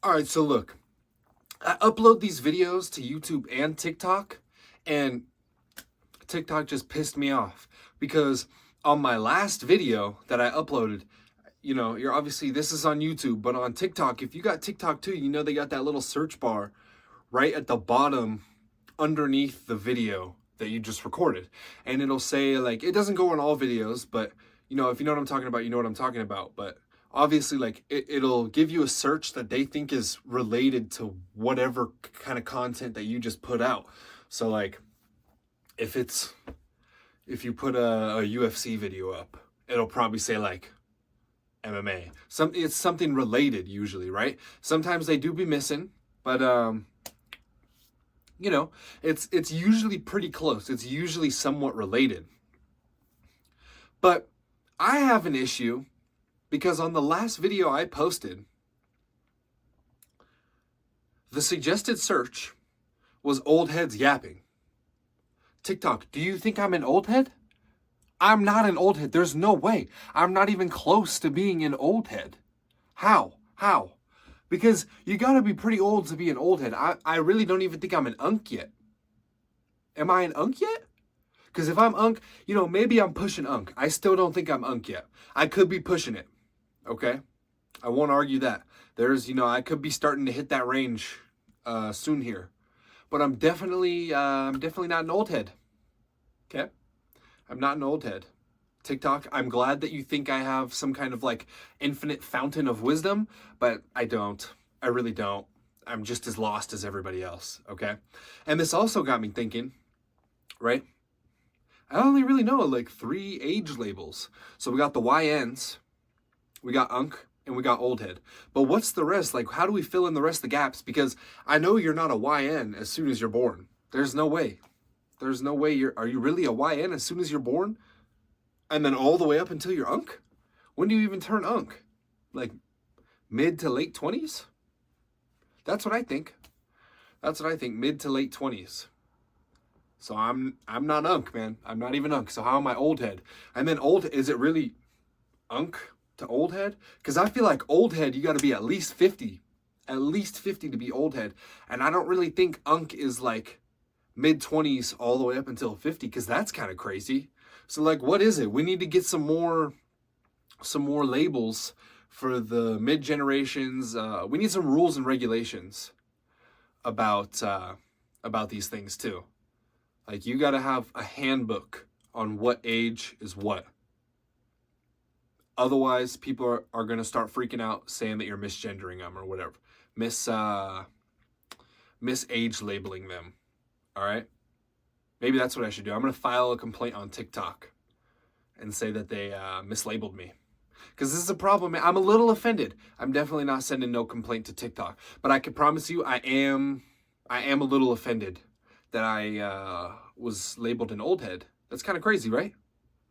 All right, so look, I upload these videos to YouTube and TikTok, and TikTok just pissed me off because on my last video that I uploaded, you're obviously, this is on YouTube, but on TikTok, if you got TikTok too, they got that little search bar right at the bottom underneath the video that you just recorded. And it'll say, like, it doesn't go on all videos, but if you know what I'm talking about, you know what I'm talking about. But obviously, like, it'll give you a search that they think is related to whatever kind of content that you just put out. So like, if you put a UFC video up, it'll probably say like MMA. It's something related usually, right? Sometimes they do be missing, but it's usually pretty close. It's usually somewhat related. But I have an issue because on the last video I posted, the suggested search was old heads yapping. TikTok, do you think I'm an old head? I'm not an old head. There's no way. I'm not even close to being an old head. How? How? Because you gotta be pretty old to be an old head. I really don't even think I'm an unk yet. Am I an unk yet? Because if I'm unk, maybe I'm pushing unk. I still don't think I'm unk yet. I could be pushing it, okay? I won't argue that. I could be starting to hit that range soon here. But I'm definitely not an old head, okay? I'm not an old head. TikTok, I'm glad that you think I have some kind of like infinite fountain of wisdom, but I don't. I really don't. I'm just as lost as everybody else, okay? And this also got me thinking, right? I only really know like 3 age labels. So we got the YNs, we got unk, and we got old head. But what's the rest? Like, how do we fill in the rest of the gaps? Because I know you're not a YN as soon as you're born. There's no way. There's no way are you really a YN as soon as you're born? And then all the way up until you're unk? When do you even turn unk? Like mid to late 20s? That's what I think. That's what I think, mid to late 20s. So I'm not unk, man. I'm not even unk. So how am I old head? And then is it really unk to old head? Because I feel like old head, you got to be at least 50. At least 50 to be old head. And I don't really think unk is like mid 20s all the way up until 50, because that's kind of crazy. So like, what is it? We need to get some more labels for the mid generations. We need some rules and regulations about these things too. Like, you got to have a handbook on what age is what. Otherwise, people are going to start freaking out saying that you're misgendering them or whatever. Mis-age labeling them. All right? Maybe that's what I should do. I'm going to file a complaint on TikTok and say that they mislabeled me. Because this is a problem. I'm a little offended. I'm definitely not sending no complaint to TikTok. But I can promise you I am a little offended that I was labeled an old head. That's kind of crazy, right?